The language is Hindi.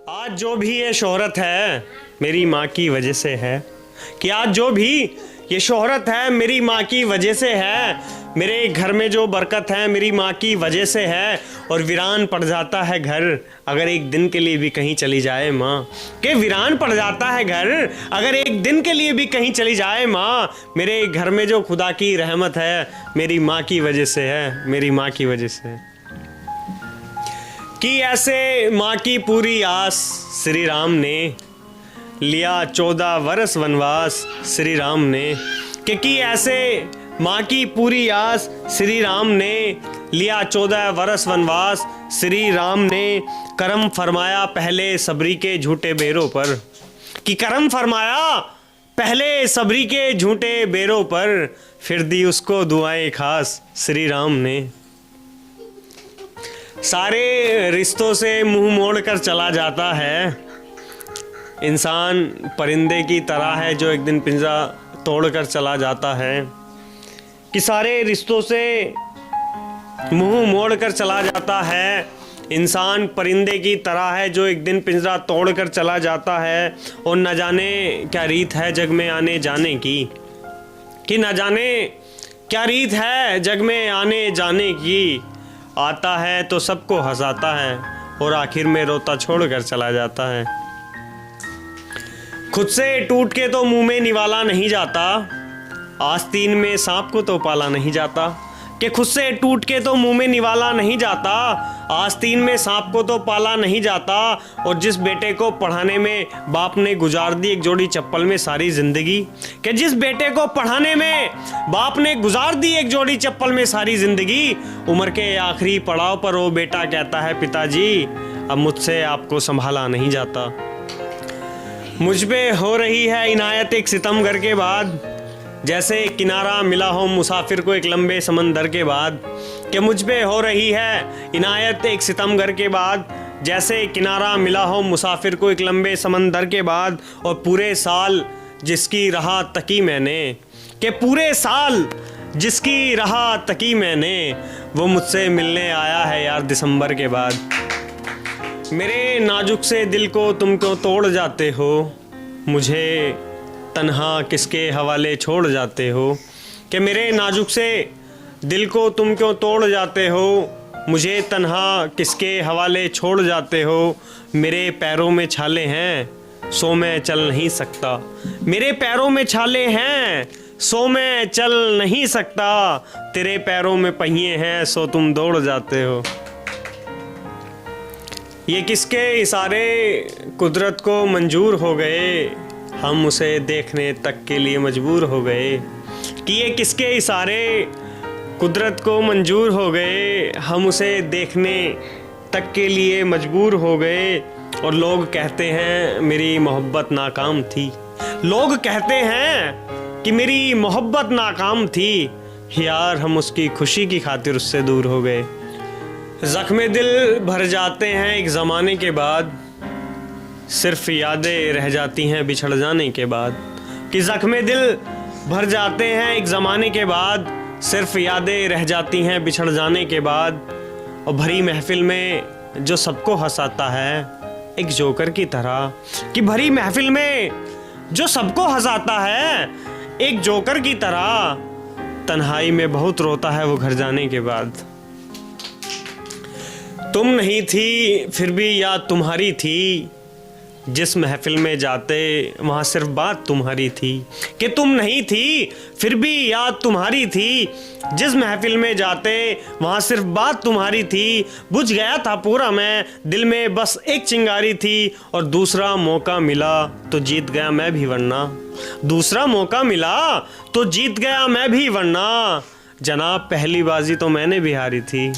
आज जो भी ये शोहरत है मेरी माँ की वजह से है। कि आज जो भी ये शोहरत है मेरी माँ की वजह से है। मेरे घर में जो बरकत है मेरी माँ की वजह से है। और वीरान पड़ जाता है घर अगर एक दिन के लिए भी कहीं चली जाए माँ। कि वीरान पड़ जाता है घर अगर एक दिन के लिए भी कहीं चली जाए माँ। मेरे घर में जो खुदा की रहमत है मेरी माँ की वजह से है, मेरी माँ की वजह से है। कि ऐसे माँ की पूरी आस श्री राम ने लिया 14 वर्ष वनवास श्री राम ने। कि ऐसे माँ की पूरी आस श्री राम ने लिया 14 वर्ष वनवास श्री राम ने। करम फरमाया पहले सबरी के झूठे बेरों पर। कि करम फरमाया पहले सबरी के झूठे बेरों पर फिर दी उसको दुआएं खास श्री राम ने। सारे रिश्तों से मुंह मोड़ कर चला जाता है इंसान, परिंदे की तरह है जो एक दिन पिंजरा तोड़ कर चला जाता है। कि सारे रिश्तों से मुंह मोड़ कर चला जाता है इंसान, परिंदे की तरह है जो एक दिन पिंजरा तोड़ कर चला जाता है। और न जाने क्या रीत है जग में आने जाने की। कि न जाने क्या रीत है जग में आने जाने की। आता है तो सबको हंसाता है और आखिर में रोता छोड़ कर चला जाता है। खुद से टूट के तो मुंह में निवाला नहीं जाता, आस्तीन में सांप को तो पाला नहीं जाता। कि खुद से टूट के तो मुंह में निवाला नहीं जाता, आस्तीन में सांप को तो पाला नहीं जाता। और जिस बेटे को पढ़ाने में बाप ने गुजार दी एक जोड़ी चप्पल में सारी जिंदगी। कि जिस बेटे को पढ़ाने में बाप ने गुजार दी एक जोड़ी चप्पल में सारी जिंदगी। उम्र के आखिरी पड़ाव पर वो बेटा कहता है पिताजी अब मुझसे आपको संभाला नहीं जाता। मुझ पे हो रही है इनायत एक सितमगर के बाद, जैसे किनारा मिला हो मुसाफिर को एक लंबे समंदर के बाद। कि मुझ पे हो रही है इनायत एक सितमगर के बाद, जैसे किनारा मिला हो मुसाफिर को एक लंबे समंदर के बाद। और पूरे साल जिसकी राह तकी मैंने, कि पूरे साल जिसकी राह तकी मैंने, वो मुझसे मिलने आया है यार दिसंबर के बाद। मेरे नाजुक से दिल को तुम क्यों तोड़ जाते हो, मुझे तन्हा किसके हवाले छोड़ जाते हो। कि मेरे नाजुक से दिल को तुम क्यों तोड़ जाते हो, मुझे तन्हा किसके हवाले छोड़ जाते हो। मेरे पैरों में छाले हैं सो मैं चल नहीं सकता, मेरे पैरों में छाले हैं सो मैं चल नहीं सकता। तेरे पैरों में पहिए हैं सो तुम दौड़ जाते हो। ये किसके इशारे कुदरत को मंजूर हो गए, हम उसे देखने तक के लिए मजबूर हो गए। कि ये किसके इशारे कुदरत को मंजूर हो गए, हम उसे देखने तक के लिए मजबूर हो गए। और लोग कहते हैं मेरी मोहब्बत नाकाम थी, लोग कहते हैं कि मेरी मोहब्बत नाकाम थी। यार हम उसकी खुशी की खातिर उससे दूर हो गए। ज़ख्मे दिल भर जाते हैं एक ज़माने के बाद, सिर्फ यादें रह जाती हैं बिछड़ जाने के बाद। कि ज़ख्मे दिल भर जाते हैं एक ज़माने के बाद, सिर्फ यादें रह जाती हैं बिछड़ जाने के बाद। और भरी महफिल में जो सबको हंसाता है एक जोकर की तरह। कि भरी महफिल में जो सबको हंसाता है एक जोकर की तरह, तन्हाई में बहुत रोता है वो घर जाने के बाद। तुम नहीं थी फिर भी याद तुम्हारी थी, जिस महफिल में जाते वहाँ सिर्फ बात तुम्हारी थी। कि तुम नहीं थी फिर भी याद तुम्हारी थी, जिस महफिल में जाते वहाँ सिर्फ बात तुम्हारी थी। बुझ गया था पूरा मैं दिल में बस एक चिंगारी थी। और दूसरा मौका मिला तो जीत गया मैं भी वरना, दूसरा मौका मिला तो जीत गया मैं भी वरना। जनाब पहली बाजी तो मैंने भी हारी थी।